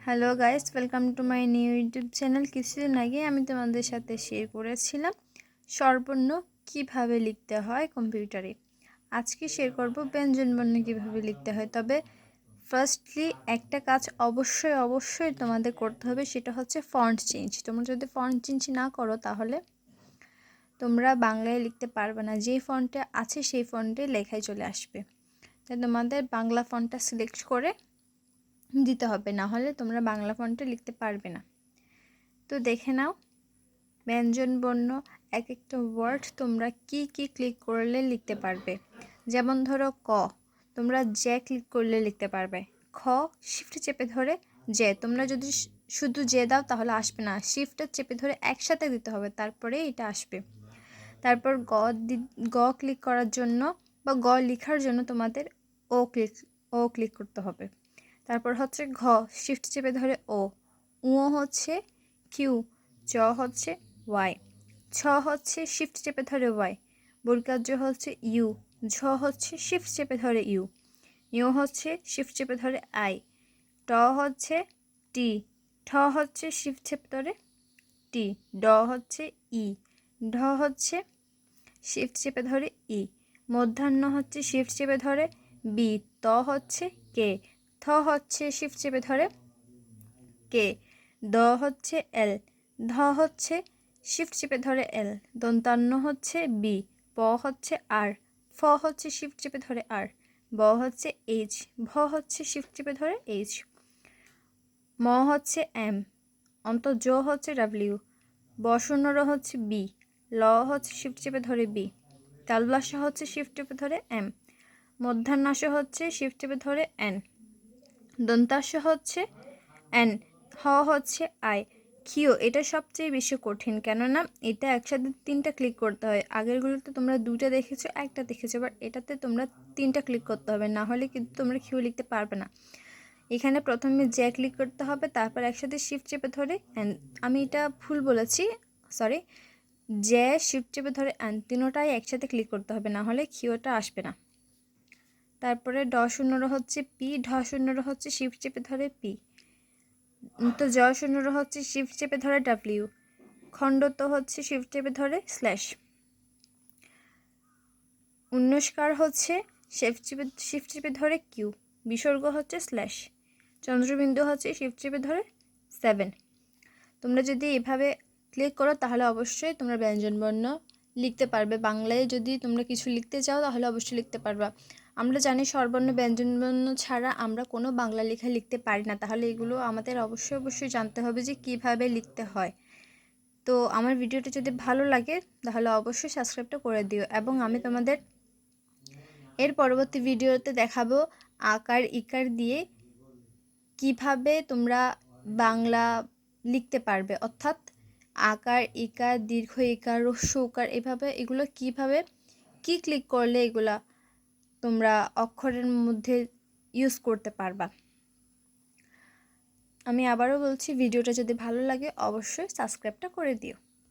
Hello guys, welcome to my new YouTube channel. কিছুদিন আগে আমি তোমাদের সাথে শেয়ার করেছিলাম স্বরবর্ণ কিভাবে লিখতে হয় কম্পিউটারে। আজকে শেয়ার করব ব্যঞ্জনবর্ণ কিভাবে লিখতে হয়। তবে ফার্স্টলি একটা কাজ অবশ্যই তোমাদের করতে হবে, সেটা হচ্ছে ফন্ট চেঞ্জ। তোমরা যদি ফন্ট চেঞ্জ না করো তাহলে তোমরা বাংলায় লিখতে পারবে না। যে ফন্টে আছে সেই ফন্টে লেখাই চলে আসবে। তাই তোমাদের বাংলা ফন্টটা সিলেক্ট করে দিতে হবে, না হলে তোমরা বাংলা ফন্টে লিখতে পারবে না। তো দেখে নাও ব্যঞ্জনবর্ণ এক একটা ওয়ার্ড তোমরা কি ক্লিক করলে লিখতে পারবে। যেমন ধরো ক, তোমরা জে ক্লিক করলে লিখতে পারবে। খ, শিফট চেপে ধরে জে। তোমরা যদি শুধু জে দাও তাহলে আসবে না, শিফটটা চেপে ধরে একসাথে দিতে হবে, তারপরে এটা আসবে। তারপর গ ক্লিক করার জন্য বা গ লেখার জন্য তোমাদের ও ক্লিক করতে হবে। তারপর হচ্ছে ঘ, শিফট চেপে ধরে ও। উ হচ্ছে কিউ। চ হচ্ছে ওয়াই। ছ হচ্ছে শিফট চেপে ধরে ওয়াই। বর্গাজ্য হচ্ছে ইউ। ঝ হচ্ছে শিফট চেপে ধরে ইউ। ইউ হচ্ছে শিফট চেপে ধরে আই। ট হচ্ছে টি। ঠ হচ্ছে শিফট চেপে ধরে টি। ড হচ্ছে ই। ঢ হচ্ছে শিফট চেপে ধরে ই। মধ্যাহ্ন হচ্ছে শিফট চেপে ধরে বি। ত হচ্ছে কে। থ হচ্ছে শিফট চেপে ধরে কে। দ হচ্ছে এল। ধ হচ্ছে শিফট চেপে ধরে এল। দন্তান্ন হচ্ছে বি। প হচ্ছে আর। ফ হচ্ছে শিফট চেপে ধরে আর। ব হচ্ছে এইচ। ভ হচ্ছে শিফট চেপে ধরে এইচ। ম হচ্ছে এম। জ হচ্ছে ডাব্লিউ। বর্ণর হচ্ছে বি। ল হচ্ছে শিফট চেপে ধরে বি। তালবাসা হচ্ছে শিফট চেপে ধরে এম। মধ্যাহ্নাস হচ্ছে শিফট চেপে ধরে এন। দন্তাস্য হচ্ছে এন। হ হচ্ছে আই। কিউ, এটা সবচেয়ে বেশি কঠিন, কেননা এটা একসাথে 3টা ক্লিক করতে হয়। আগেরগুলোতে তোমরা 2টা দেখেছো, একটা দেখেছো, বাট এটাতে তোমরা 3টা ক্লিক করতে হবে, না হলে কিন্তু তোমরা কিউ লিখতে পারবে না। এখানে প্রথমে জে ক্লিক করতে হবে, তারপর একসাথে শিফট চেপে ধরে এন। আমি এটা ভুল বলেছি, সরি। জে, শিফট চেপে ধরে এন, তিনোটাই একসাথে ক্লিক করতে হবে, না হলে কিউটা আসবে না। তারপরে ড শূন্যর হচ্ছে পি। ঢ শূন্যর হচ্ছে শিফট চেপে ধরে পি। তো জ শূন্যর হচ্ছে শিফট চেপে ধরে ডাব্লিউ। খণ্ডত হচ্ছে শিফট চেপে ধরে স্ল্যাশ। উন্নস্কার হচ্ছে শিফট চেপে ধরে কিউ। বিসর্গ হচ্ছে স্ল্যাশ। চন্দ্রবিন্দু হচ্ছে শিফট চেপে ধরে 7। তোমরা যদি এভাবে ক্লিক করো তাহলে অবশ্যই তোমরা ব্যঞ্জনবর্ণ লিখতে পারবে। বাংলায় যদি তোমরা কিছু লিখতে চাও তাহলে অবশ্যই লিখতে পারবা। আমরা জানি স্বরবর্ণ ব্যঞ্জনবর্ণ ছাড়া আমরা কোনো বাংলা লেখা লিখতে পারি না। তাহলে এগুলো আমাদের অবশ্যই জানতে হবে যে কিভাবে লিখতে হয়। তো আমার ভিডিওটা যদি ভালো লাগে তাহলে অবশ্যই সাবস্ক্রাইবটা করে দিও, এবং আমি তোমাদের এর পরবর্তী ভিডিওতে দেখাবো আকার ইকার দিয়ে কিভাবে তোমরা বাংলা লিখতে পারবে, অর্থাৎ আকার ইকার, দীর্ঘ ইকার, হ্রস্ব উকার, এগুলো কিভাবে ক্লিক করলে এগুলা তোমরা অক্ষরের মধ্যে ইউজ করতে পারবা। আমি আবারও বলছি, ভিডিওটা যদি ভালো লাগে অবশ্যই সাবস্ক্রাইবটা করে দিও।